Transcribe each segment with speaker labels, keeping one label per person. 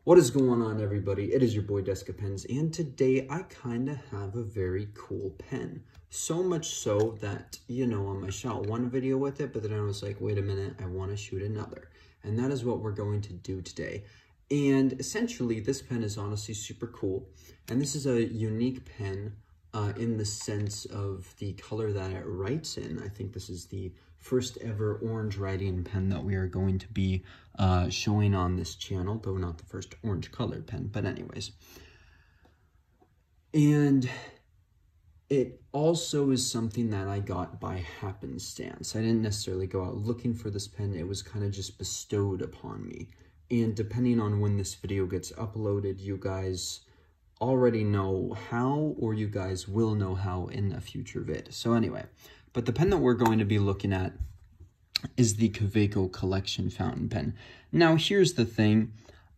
Speaker 1: What is going on, everybody? It is your boy Deska Pens, and today I kind of have a very cool pen. So much so that, I shot one video with it, but then I was like, wait a minute, I want to shoot another. And that is what we're going to do today. And essentially, this pen is honestly super cool. And this is a unique pen in the sense of the color that it writes in. I think this is the first ever orange writing pen that we are going to be showing on this channel, though not the first orange colored pen, but anyways. And it also is something that I got by happenstance. I didn't necessarily go out looking for this pen. It was kind of just bestowed upon me. And depending on when this video gets uploaded, you guys already know how, or you guys will know how in a future vid. So anyway, but the pen that we're going to be looking at is the Kaweco collection fountain pen. Now, here's the thing.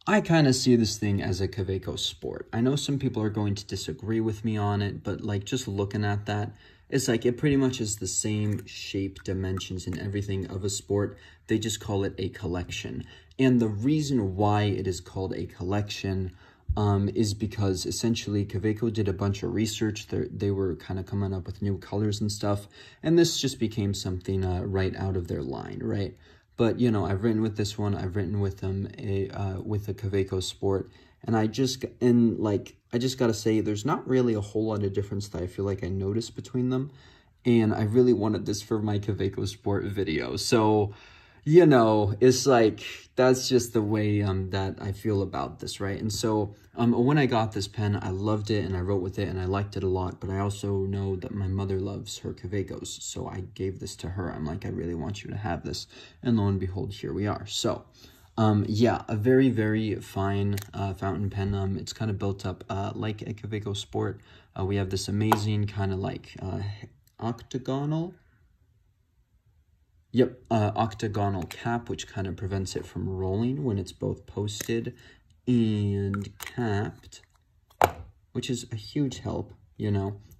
Speaker 1: I kind of see this thing as a Kaweco sport. I know some people are going to disagree with me on it, but like just looking at that, it's like it pretty much is the same shape, dimensions, and everything of a sport. They just call it a collection. And the reason why it is called a collection is because essentially Kaweco did a bunch of research. They were kind of coming up with new colors and stuff, and this just became something right out of their line, right? But I've written with this one. I've written with them with a Kaweco Sport, and I just gotta say, there's not really a whole lot of difference that I feel like I noticed between them, and I really wanted this for my Kaweco Sport video, so. It's like, that's just the way that I feel about this, right? And so when I got this pen, I loved it and I wrote with it and I liked it a lot, but I also know that my mother loves her Kawecos, so I gave this to her. I'm like, I really want you to have this. And lo and behold, here we are. So, yeah, a very, very fine fountain pen. It's kind of built up like a Kaweco Sport. We have this amazing kind of like octagonal cap, which kind of prevents it from rolling when it's both posted and capped, which is a huge help,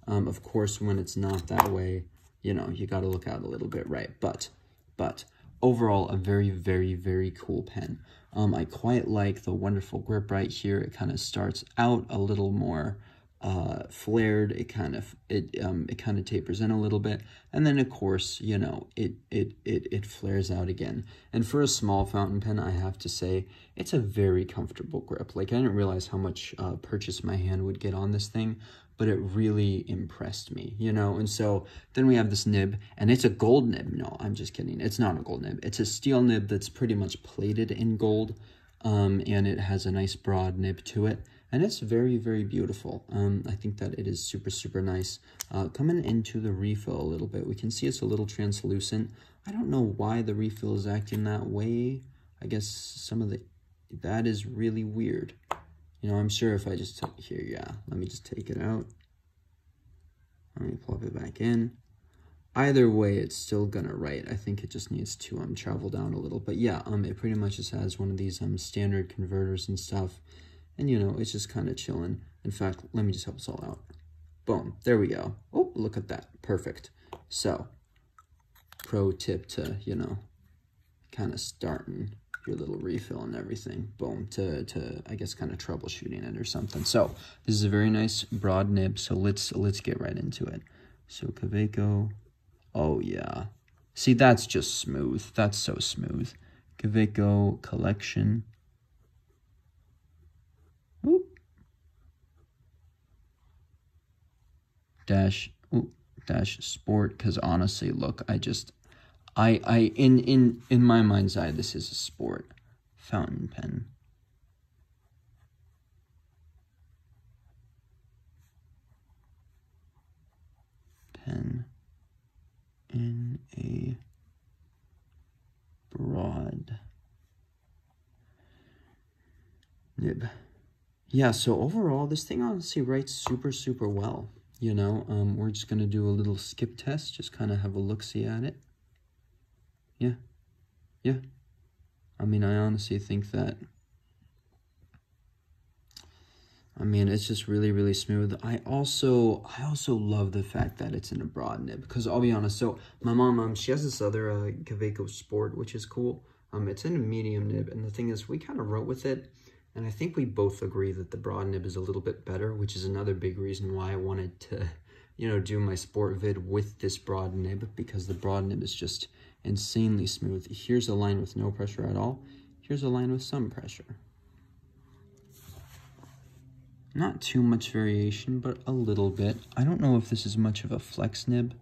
Speaker 1: Of course, when it's not that way, you got to look out a little bit, right? But overall, a very, very, very cool pen. I quite like the wonderful grip right here. It kind of starts out a little more flared. It kind of tapers in a little bit, and then of course it flares out again. And for a small fountain pen, I have to say it's a very comfortable grip. Like, I didn't realize how much purchase my hand would get on this thing, but it really impressed me, And so then we have this nib, and it's a gold nib. No, I'm just kidding. It's not a gold nib. It's a steel nib that's pretty much plated in gold, and it has a nice broad nib to it. And it's very, very beautiful. I think that it is super, super nice. Coming into the refill a little bit, we can see it's a little translucent. I don't know why the refill is acting that way. I guess that is really weird. I'm sure if I just took here, yeah, let me just take it out. Let me plug it back in. Either way, it's still gonna write. I think it just needs to travel down a little. But yeah, it pretty much just has one of these standard converters and stuff. And, it's just kind of chilling. In fact, let me just help us all out. Boom. There we go. Oh, look at that. Perfect. So, pro tip to, kind of starting your little refill and everything. Boom. To I guess, kind of troubleshooting it or something. So, this is a very nice broad nib. So, let's get right into it. So, Kaweco. Oh, yeah. See, that's just smooth. That's so smooth. Kaweco collection. Dash sport, because honestly, look, in my mind's eye, this is a sport fountain pen. Pen in a broad nib. Yeah, so overall, this thing honestly writes super, super well. We're just going to do a little skip test, just kind of have a look-see at it. Yeah. I mean, I honestly think that, it's just really, really smooth. I also love the fact that it's in a broad nib, because I'll be honest, so my mom, she has this other Kaweco Sport, which is cool. It's in a medium nib, and the thing is, we kind of wrote with it, And I think we both agree that the broad nib is a little bit better, which is another big reason why I wanted to, you know, do my sport vid with this broad nib, because the broad nib is just insanely smooth. Here's a line with no pressure at all. Here's a line with some pressure. Not too much variation, but a little bit. I don't know if this is much of a flex nib.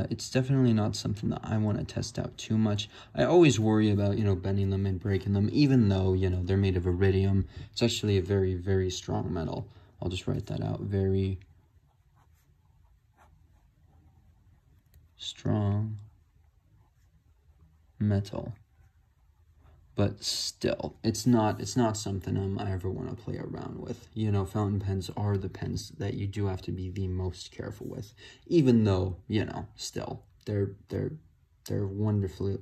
Speaker 1: It's definitely not something that I want to test out too much. I always worry about, you know, bending them and breaking them, even though, you know, they're made of iridium. It's actually a very, very strong metal. I'll just write that out. Very strong metal. But still, it's not something I ever want to play around with. You know, fountain pens are the pens that you do have to be the most careful with, even though, you know, still they are wonderfully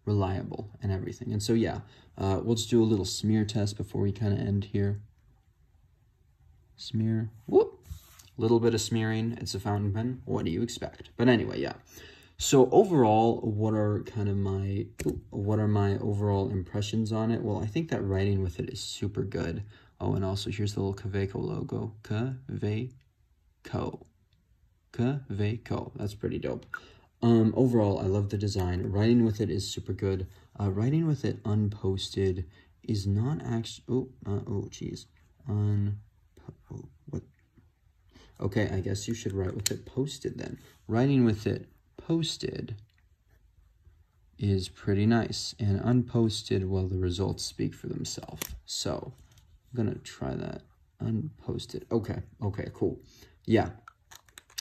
Speaker 1: reliable and everything. And so yeah, we'll just do a little smear test before we kind of end here. Smear, whoop, little bit of smearing. It's a fountain pen. What do you expect? But anyway, yeah. So overall, what are my overall impressions on it? Well, I think that writing with it is super good. Oh, and also here's the little Kaweco logo. Kaweco. That's pretty dope. Overall, I love the design. Writing with it is super good. Writing with it unposted is not actually. What? Okay, I guess you should write with it posted then. Writing with it posted is pretty nice, and unposted, well, the results speak for themselves. So I'm gonna try that. Unposted. Okay, cool. Yeah,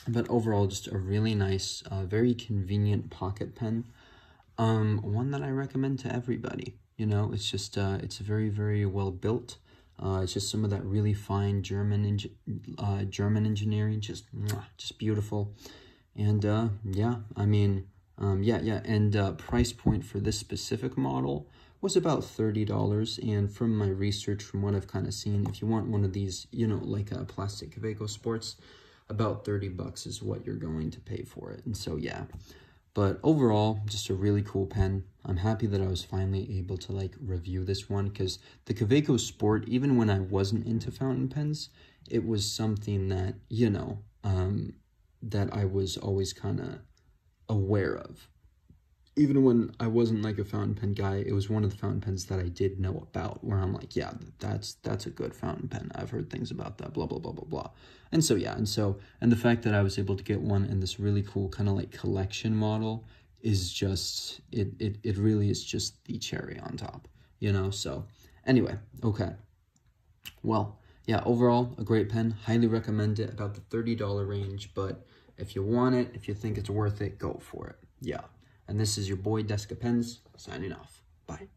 Speaker 1: but overall, just a really nice, very convenient pocket pen. One that I recommend to everybody. You know, it's just it's very, very well built. It's just some of that really fine German engineering, just beautiful. And yeah, I mean, and price point for this specific model was about $30. And from my research, from what I've kind of seen, if you want one of these, you know, like a plastic Kaweco Sports, about $30 is what you're going to pay for it. And so yeah, but overall, just a really cool pen. I'm happy that I was finally able to like review this one, because the Kaweco Sport, even when I wasn't into fountain pens, it was something that, you know, that I was always kind of aware of. Even when I wasn't like a fountain pen guy, it was one of the fountain pens that I did know about, where I'm like, yeah, that's a good fountain pen. I've heard things about that, blah, blah, blah, blah, blah. And so, yeah, and the fact that I was able to get one in this really cool kind of like collection model is just, it really is just the cherry on top, you know? So anyway, okay. Well, yeah, overall, a great pen. Highly recommend it, about the $30 range. But if you want it, if you think it's worth it, go for it. Yeah. And this is your boy, Deska Pens, signing off. Bye.